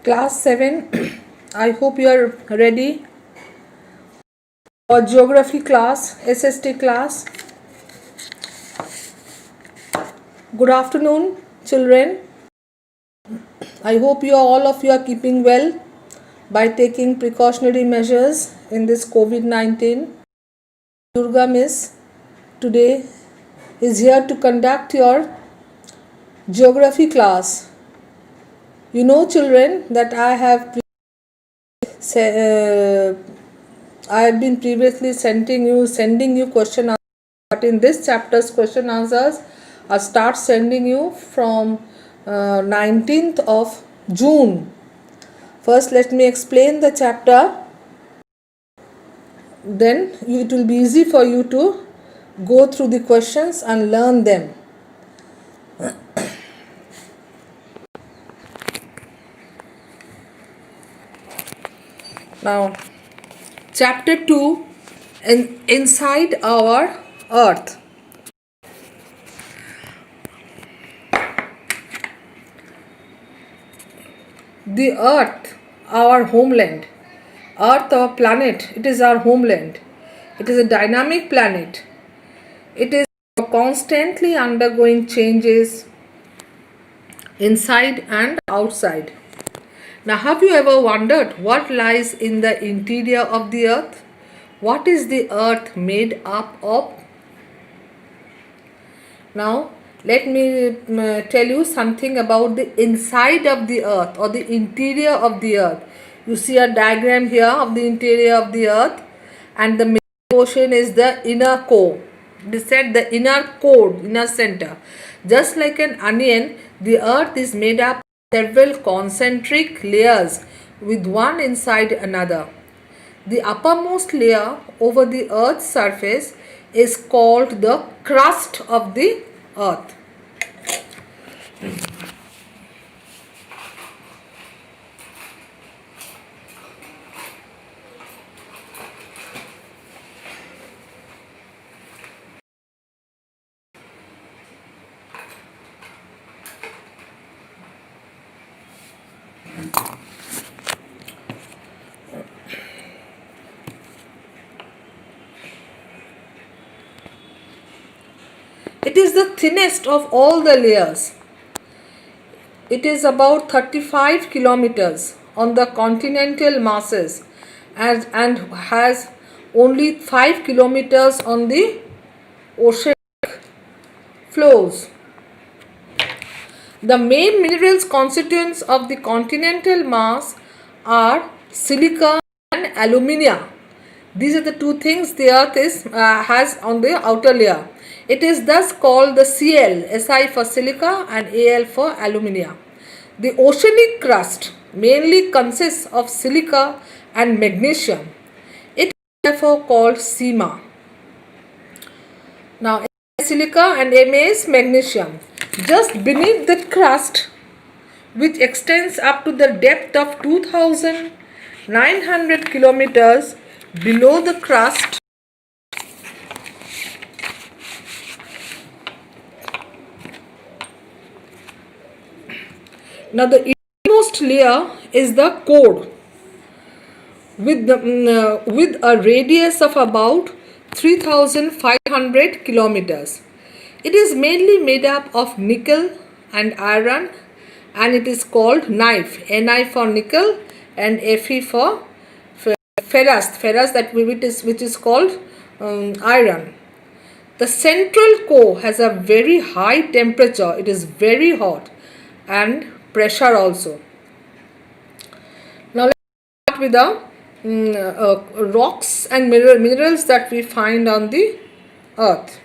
Class 7, I hope you are ready for geography class, SST class. Good afternoon, children. I hope all of you are keeping well by taking precautionary measures in this COVID-19. Durga Miss today is here to conduct your geography class. You know, children, that I have been previously sending you question answers, but in this chapter's question answers I start sending you from 19th of June. First, let me explain the chapter. Then it will be easy for you to go through the questions and learn them. Now, chapter 2, inside our earth. The earth, our homeland. Earth, our planet, it is our homeland. It is a dynamic planet. It is constantly undergoing changes inside and outside. Now, have you ever wondered what lies in the interior of the earth? What is the earth made up of? Now, let me tell you something about the inside of the earth or the interior of the earth. You see a diagram here of the interior of the earth, and the main portion is the inner core. It is said the inner core, inner center. Just like an onion, the earth is made up of several concentric layers with one inside another. The uppermost layer over the earth's surface is called the crust of the earth. It is the thinnest of all the layers. It is about 35 kilometers on the continental masses and has only 5 kilometers on the oceanic floors. The main minerals constituents of the continental mass are silica and alumina. These are the two things the earth has on the outer layer. It is thus called the Cl, Si for silica and Al for alumina. The oceanic crust mainly consists of silica and magnesium. It is therefore called sima. Now, silica and Ma is magnesium. Just beneath the crust, which extends up to the depth of 2,900 kilometers below the crust, now the innermost layer is the core with a radius of about 3,500 kilometers. It is mainly made up of nickel and iron, and it is called knife. Ni for nickel and Fe for ferrous, which is called iron. The central core has a very high temperature. It is very hot, and pressure also. Now let's start with the rocks and minerals that we find on the earth.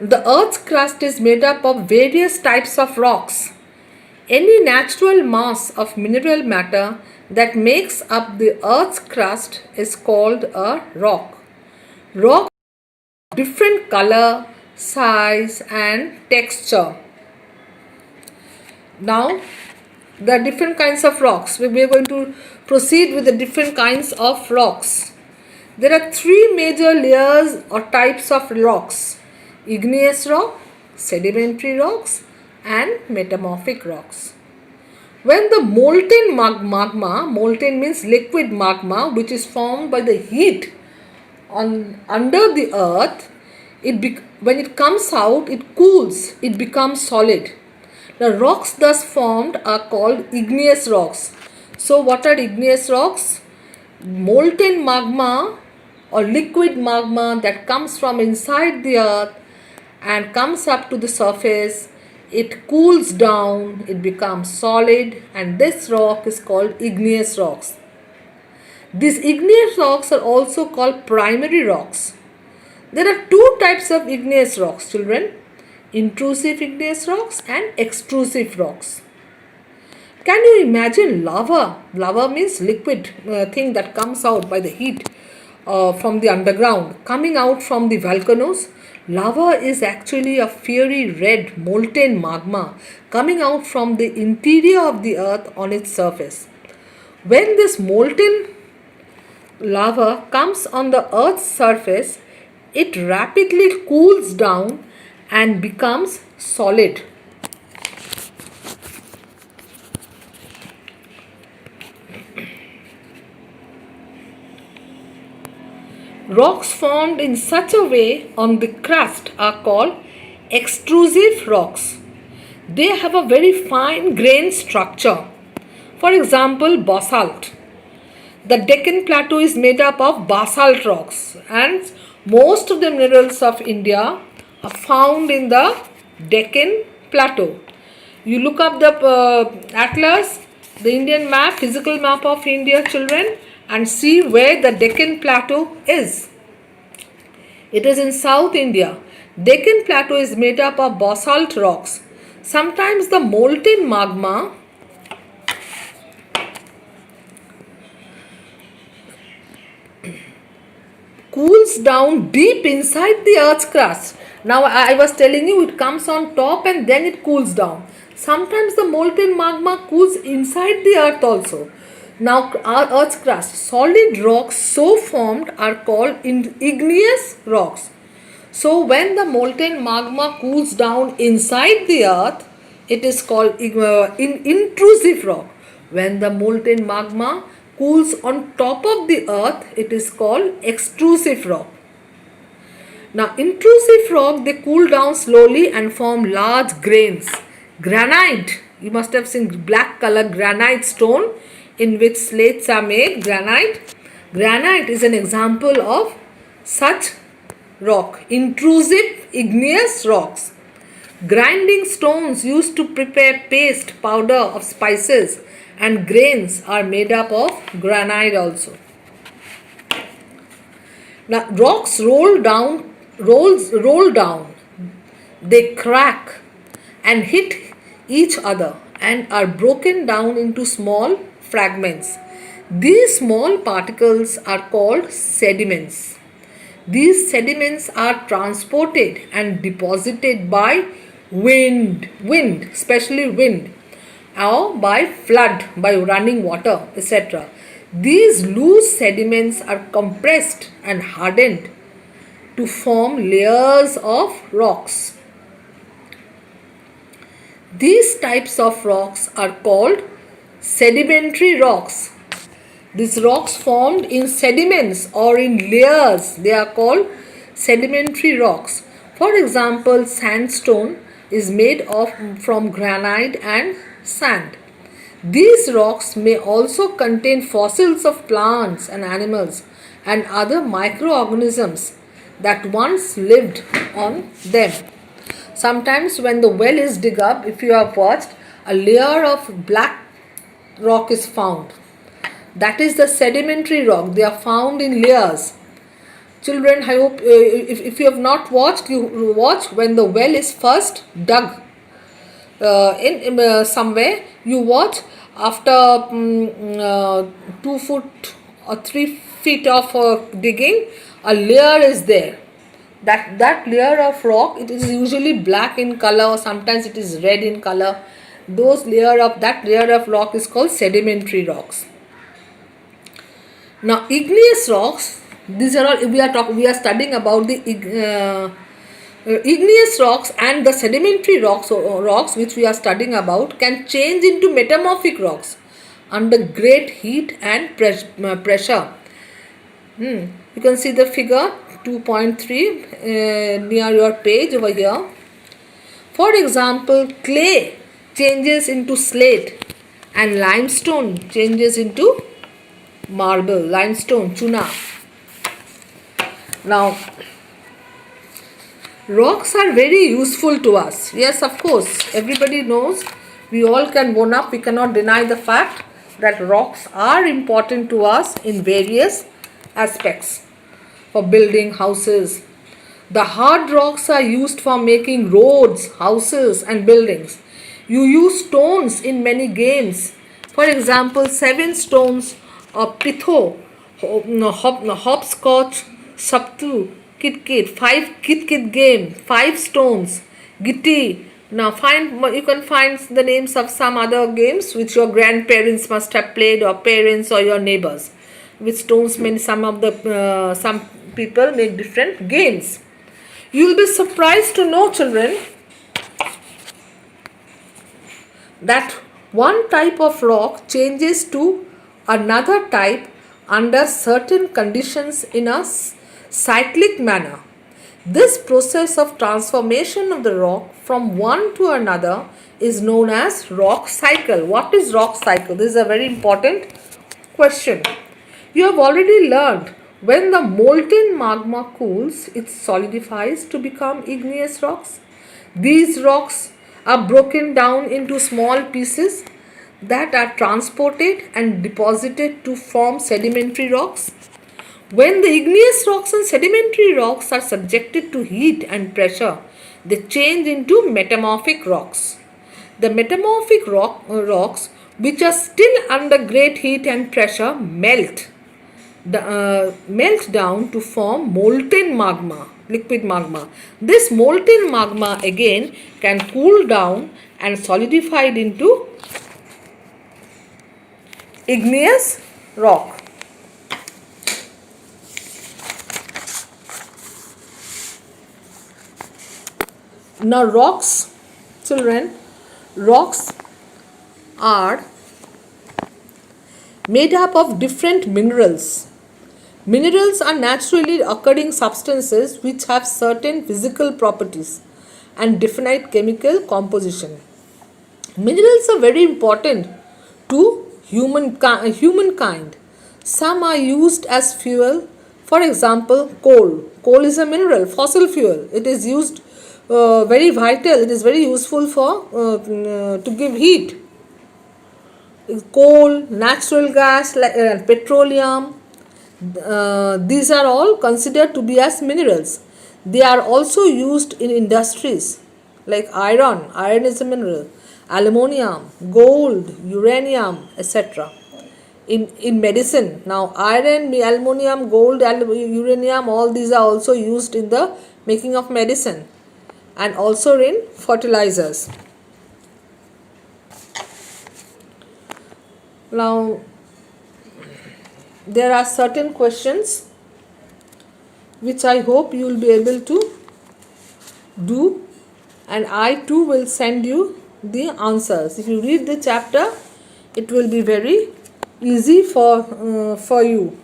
The earth's crust is made up of various types of rocks. Any natural mass of mineral matter that makes up the earth's crust is called a rock. Rock different color, size and texture. Now, there are different kinds of rocks. We are going to proceed with the different kinds of rocks. There are three major layers or types of rocks: igneous rock, sedimentary rocks and metamorphic rocks. When the molten magma, molten means liquid magma, which is formed by the heat under the earth, when it comes out, it cools, it becomes solid. The rocks thus formed are called igneous rocks. So what are igneous rocks? Molten magma or liquid magma that comes from inside the earth and comes up to the surface. It cools down, it becomes solid, and this rock is called igneous rocks. These igneous rocks are also called primary rocks. There are two types of igneous rocks, children: intrusive igneous rocks and extrusive rocks. Can you imagine lava? Lava means liquid thing that comes out by the heat from the underground, coming out from the volcanoes. Lava is actually a fiery red molten magma coming out from the interior of the earth on its surface. When this molten lava comes on the earth's surface, it rapidly cools down and becomes solid. Rocks formed in such a way on the crust are called extrusive rocks. They have a very fine grained structure. For example, basalt. The Deccan Plateau is made up of basalt rocks, and most of the minerals of India are found in the Deccan Plateau. You look up the atlas, the Indian map, physical map of India, children, and see where the Deccan Plateau is. It is in South India. Deccan Plateau is made up of basalt rocks. Sometimes the molten magma cools down deep inside the earth's crust. Now I was telling you, it comes on top and then it cools down. Sometimes the molten magma cools inside the earth also. Now our earth's crust, solid rocks so formed are called igneous rocks. So when the molten magma cools down inside the earth, it is called intrusive rock. When the molten magma cools on top of the earth, it is called extrusive rock. Now intrusive rock, they cool down slowly and form large grains. Granite, you must have seen black color granite stone in which slates are made. Granite is an example of such rock, intrusive igneous rocks. Grinding stones used to prepare paste, powder of spices and grains are made up of granite also. Now rocks roll down, they crack and hit each other and are broken down into small fragments. These small particles are called sediments. These sediments are transported and deposited by wind, especially wind, or by flood, by running water, etc. These loose sediments are compressed and hardened to form layers of rocks. These types of rocks are called sedimentary rocks. These rocks formed in sediments or in layers, they are called sedimentary rocks. For example, sandstone is made from granite and sand. These rocks may also contain fossils of plants and animals and other microorganisms that once lived on them. Sometimes when the well is dug up, if you have watched, a layer of black rock is found. That is the sedimentary rock. They are found in layers. Children, I hope if you have not watched, you watch when the well is first dug in somewhere. You watch after 2 foot or 3 feet of digging, a layer is there. That layer of rock, it is usually black in color or sometimes it is red in color. That layer of rock is called sedimentary rocks. Now igneous rocks, these are all we are studying about the igneous rocks, and the sedimentary rocks, or rocks which we are studying about, can change into metamorphic rocks under great heat and pressure. You can see the figure 2.3 near your page over here. For example, clay changes into slate and limestone changes into marble, limestone, chuna. Now, rocks are very useful to us. Yes, of course, everybody knows, we all can own up, we cannot deny the fact that rocks are important to us in various aspects for building houses. The hard rocks are used for making roads, houses, and buildings. You use stones in many games. For example, 7 stones of pitho, hopscotch, saptu, kit, 5 kit game, 5 stones, gitti. Now you can find the names of some other games which your grandparents must have played, or parents, or your neighbors. With stones, some people make different games. You will be surprised to know, children, that one type of rock changes to another type under certain conditions in a cyclic manner. This process of transformation of the rock from one to another is known as rock cycle. What is rock cycle? This is a very important question. You have already learned, when the molten magma cools, it solidifies to become igneous rocks. These rocks are broken down into small pieces that are transported and deposited to form sedimentary rocks. When the igneous rocks and sedimentary rocks are subjected to heat and pressure, they change into metamorphic rocks. The metamorphic rocks, which are still under great heat and pressure, melt down to form molten magma, liquid magma. This molten magma again can cool down and solidify into igneous rock. Now rocks, children, rocks are made up of different minerals. Minerals are naturally occurring substances which have certain physical properties and definite chemical composition. Minerals are very important to humankind. Some are used as fuel. For example, coal. Coal is a mineral, fossil fuel. It is used very vital. It is very useful to give heat. Coal, natural gas, petroleum. These are all considered to be as minerals. They are also used in industries like iron. Iron is a mineral. Aluminium, gold, uranium, etc. In medicine, now iron, aluminium, gold, uranium, all these are also used in the making of medicine and also in fertilizers. Now, there are certain questions which I hope you will be able to do, and I too will send you the answers. If you read the chapter, it will be very easy for you.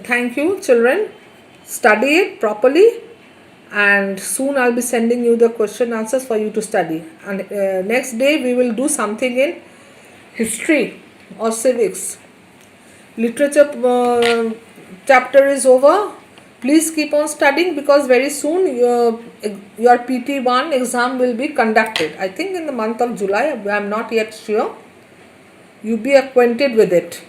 Thank you, children. Study it properly, and soon I'll be sending you the question answers for you to study. And next day we will do something in history or civics. Literature chapter is over. Please keep on studying, because very soon your PT1 exam will be conducted. I think in the month of July. I am not yet sure. You be acquainted with it.